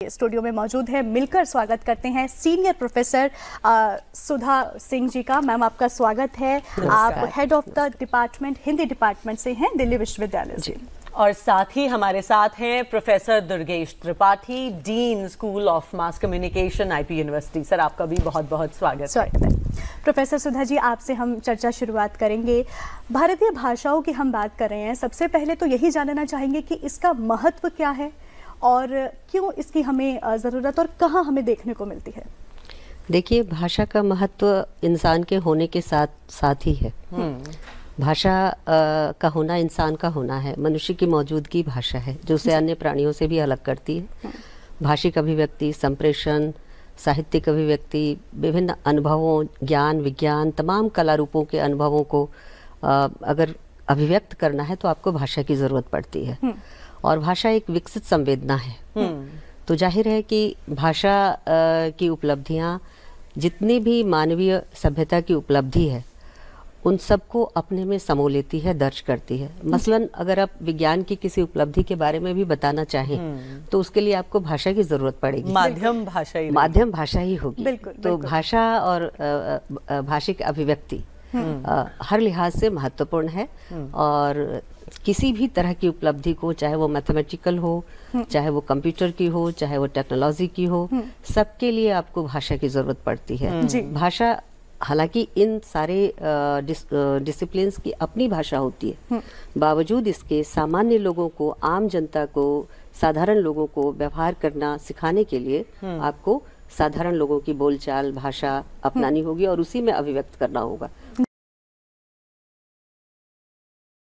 Studio में मौजूद है, मिलकर स्वागत करते हैं सीनियर प्रोफेसर सुधा सिंह जी का। मैम आपका स्वागत है। आप head of the department Hindi department से हैं दिल्ली विश्वविद्यालय से। और साथ ही हमारे साथ हैं professor Durgesh Tripathi, dean school of mass communication, IP university. Sir आपका भी बहुत बहुत स्वागत है। प्रोफेसर सुधा जी, आपसे हम चर्चा शुरुआत करेंगे। भारतीय भाषाओं की हम बात कर रहे हैं, सबसे पहले तो यही जानना चाहेंगे कि इसका महत्व क्या है और क्यों इसकी हमें ज़रूरत और कहाँ हमें देखने को मिलती है। देखिए, भाषा का महत्व इंसान के होने के साथ साथ ही है। भाषा का होना इंसान का होना है, मनुष्य की मौजूदगी भाषा है जो उसे अन्य प्राणियों से भी अलग करती है। भाषिक अभिव्यक्ति, संप्रेषण, साहित्यिक अभिव्यक्ति, विभिन्न अनुभवों, ज्ञान, विज्ञान, तमाम कला रूपों के अनुभवों को अगर अभिव्यक्त करना है तो आपको भाषा की ज़रूरत पड़ती है। और भाषा एक विकसित संवेदना है। तो जाहिर है कि भाषा की उपलब्धियां, जितनी भी मानवीय सभ्यता की उपलब्धि है, उन सबको अपने में समो लेती है, दर्ज करती है। मसलन अगर आप विज्ञान की किसी उपलब्धि के बारे में भी बताना चाहें तो उसके लिए आपको भाषा की जरूरत पड़ेगी। माध्यम भाषा ही होगी। तो भाषा और भाषिक अभिव्यक्ति हर लिहाज से महत्वपूर्ण है। और किसी भी तरह की उपलब्धि को, चाहे वो मैथमेटिकल हो, चाहे वो कंप्यूटर की हो, चाहे वो टेक्नोलॉजी की हो, सबके लिए आपको भाषा की जरूरत पड़ती है। भाषा, हालांकि इन सारे डिसिप्लिन्स की अपनी भाषा होती है, बावजूद इसके सामान्य लोगों को, आम जनता को, साधारण लोगों को व्यवहार करना सिखाने के लिए आपको साधारण लोगों की बोलचाल, भाषा अपनानी होगी और उसी में अभिव्यक्त करना होगा।